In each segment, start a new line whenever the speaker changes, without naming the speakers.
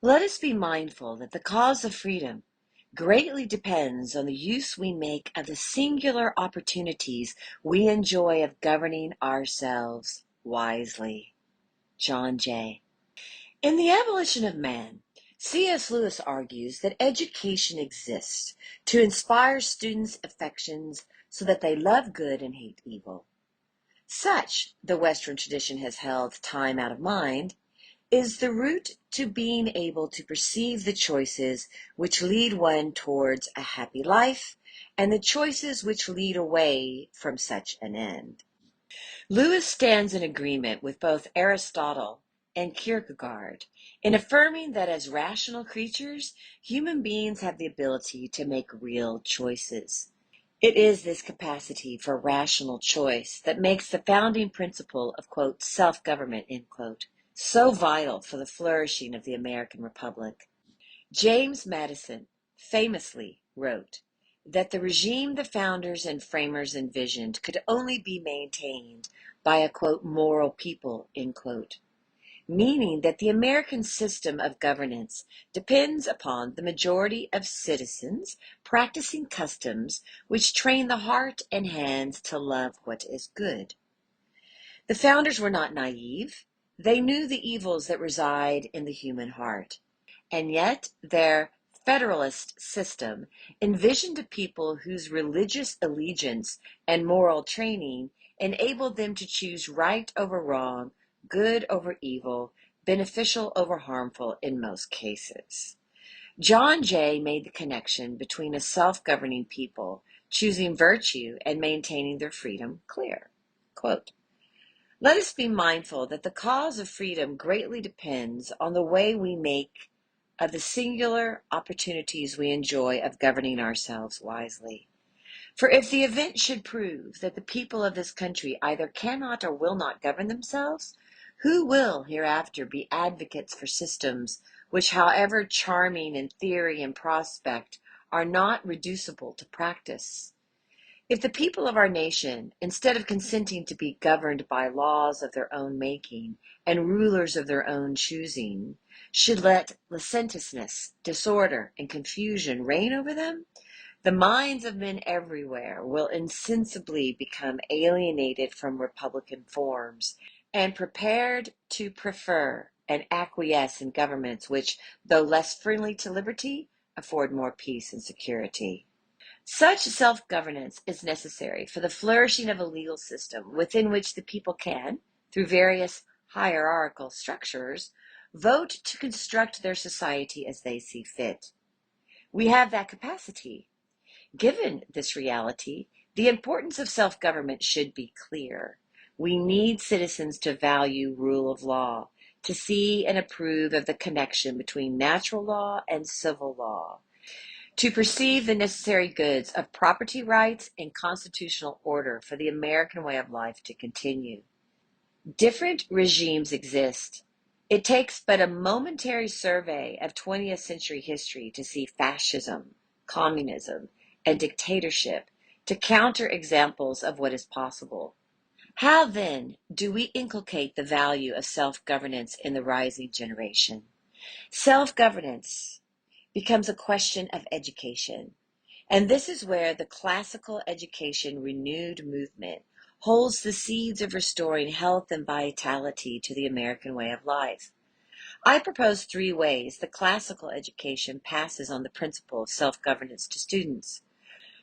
Let us be mindful that the cause of freedom greatly depends on the use we make of the singular opportunities we enjoy of governing ourselves wisely. John Jay. In The Abolition of Man, C.S. Lewis argues that education exists to inspire students' affections so that they love good and hate evil. Such, the Western tradition has held time out of mind, is the route to being able to perceive the choices which lead one towards a happy life and the choices which lead away from such an end. Lewis stands in agreement with both Aristotle and Kierkegaard in affirming that as rational creatures, human beings have the ability to make real choices. It is this capacity for rational choice that makes the founding principle of, quote, self-government, end quote, so vital for the flourishing of the American Republic. James Madison famously wrote that the regime the founders and framers envisioned could only be maintained by a, quote, moral people, end quote, meaning that the American system of governance depends upon the majority of citizens practicing customs which train the heart and hands to love what is good. The founders were not naive. They knew the evils that reside in the human heart. And yet their federalist system envisioned a people whose religious allegiance and moral training enabled them to choose right over wrong, good over evil, beneficial over harmful in most cases. John Jay made the connection between a self-governing people choosing virtue and maintaining their freedom clear. Quote, let us be mindful that the cause of freedom greatly depends on the way we make of the singular opportunities we enjoy of governing ourselves wisely. For if the event should prove that the people of this country either cannot or will not govern themselves, who will hereafter be advocates for systems which, however charming in theory and prospect, are not reducible to practice? If the people of our nation, instead of consenting to be governed by laws of their own making and rulers of their own choosing, should let licentiousness, disorder, and confusion reign over them, the minds of men everywhere will insensibly become alienated from republican forms and prepared to prefer and acquiesce in governments which, though less friendly to liberty, afford more peace and security. Such self-governance is necessary for the flourishing of a legal system within which the people can, through various hierarchical structures, vote to construct their society as they see fit. We have that capacity. Given this reality, the importance of self-government should be clear. We need citizens to value rule of law, to see and approve of the connection between natural law and civil law, to perceive the necessary goods of property rights and constitutional order for the American way of life to continue. Different regimes exist. It takes but a momentary survey of 20th century history to see fascism, communism, and dictatorship to counter examples of what is possible. How then do we inculcate the value of self-governance in the rising generation? Self-governance becomes a question of education. And this is where the classical education renewed movement holds the seeds of restoring health and vitality to the American way of life. I propose 3 ways the classical education passes on the principle of self-governance to students.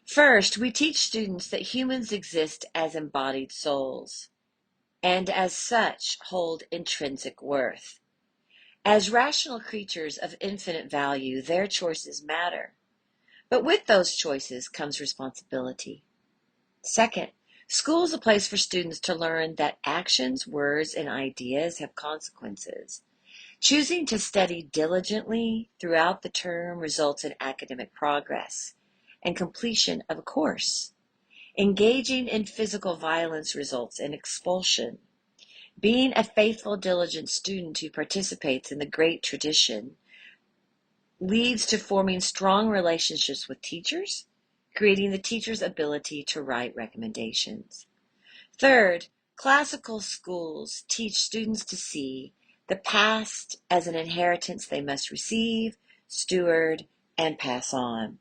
First, we teach students that humans exist as embodied souls, and as such hold intrinsic worth. As rational creatures of infinite value, their choices matter. But with those choices comes responsibility. Second, school is a place for students to learn that actions, words, and ideas have consequences. Choosing to study diligently throughout the term results in academic progress and completion of a course. Engaging in physical violence results in expulsion. Being a faithful, diligent student who participates in the great tradition leads to forming strong relationships with teachers, creating the teacher's ability to write recommendations. Third, classical schools teach students to see the past as an inheritance they must receive, steward, and pass on.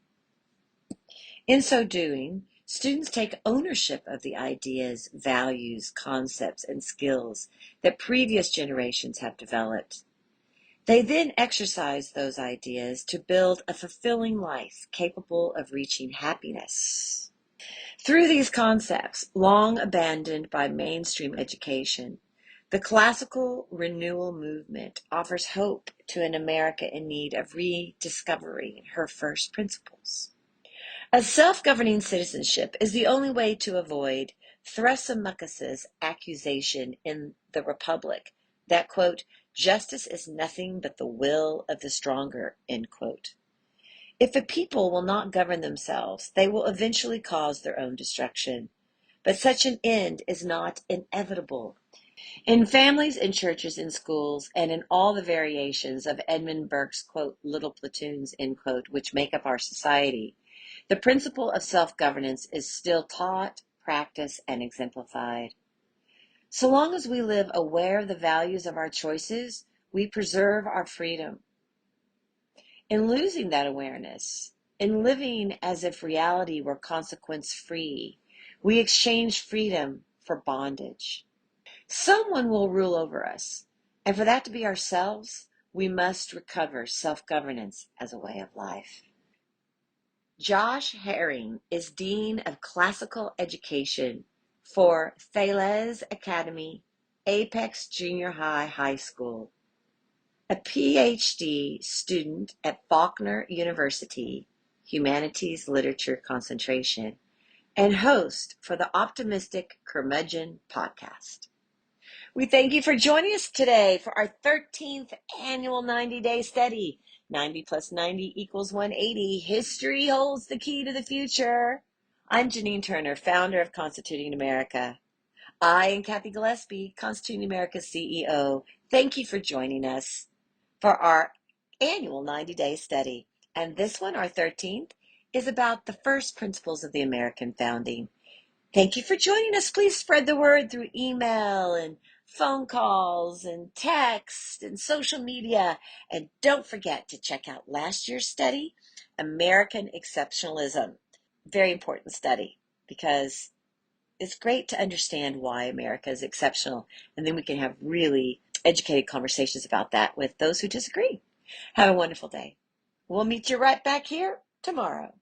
In so doing, students take ownership of the ideas, values, concepts, and skills that previous generations have developed. They then exercise those ideas to build a fulfilling life capable of reaching happiness. Through these concepts, long abandoned by mainstream education, the classical renewal movement offers hope to an America in need of rediscovering her first principles. A self-governing citizenship is the only way to avoid Thrasymachus's accusation in The Republic that, quote, justice is nothing but the will of the stronger, end quote. If a people will not govern themselves, they will eventually cause their own destruction. But such an end is not inevitable. In families, in churches, in schools, and in all the variations of Edmund Burke's, quote, little platoons, end quote, which make up our society, the principle of self-governance is still taught, practiced, and exemplified. So long as we live aware of the values of our choices, we preserve our freedom. In losing that awareness, in living as if reality were consequence-free, we exchange freedom for bondage. Someone will rule over us, and for that to be ourselves, we must recover self-governance as a way of life. Josh Herring is Dean of Classical Education for Thales Academy, Apex Junior High School, a PhD student at Faulkner University, Humanities Literature Concentration, and host for the Optimistic Curmudgeon podcast. We thank you for joining us today for our 13th annual 90-day study. 90 plus 90 equals 180. History holds the key to the future. I'm Janine Turner, founder of Constituting America. I and Kathy Gillespie, Constituting America's CEO, thank you for joining us for our annual 90-day study. And this one, our 13th, is about the first principles of the American founding. Thank you for joining us. Please spread the word through email and phone calls and text and social media. And don't forget to check out last year's study, American Exceptionalism. Very important study because it's great to understand why America is exceptional. And then we can have really educated conversations about that with those who disagree. Have a wonderful day. We'll meet you right back here tomorrow.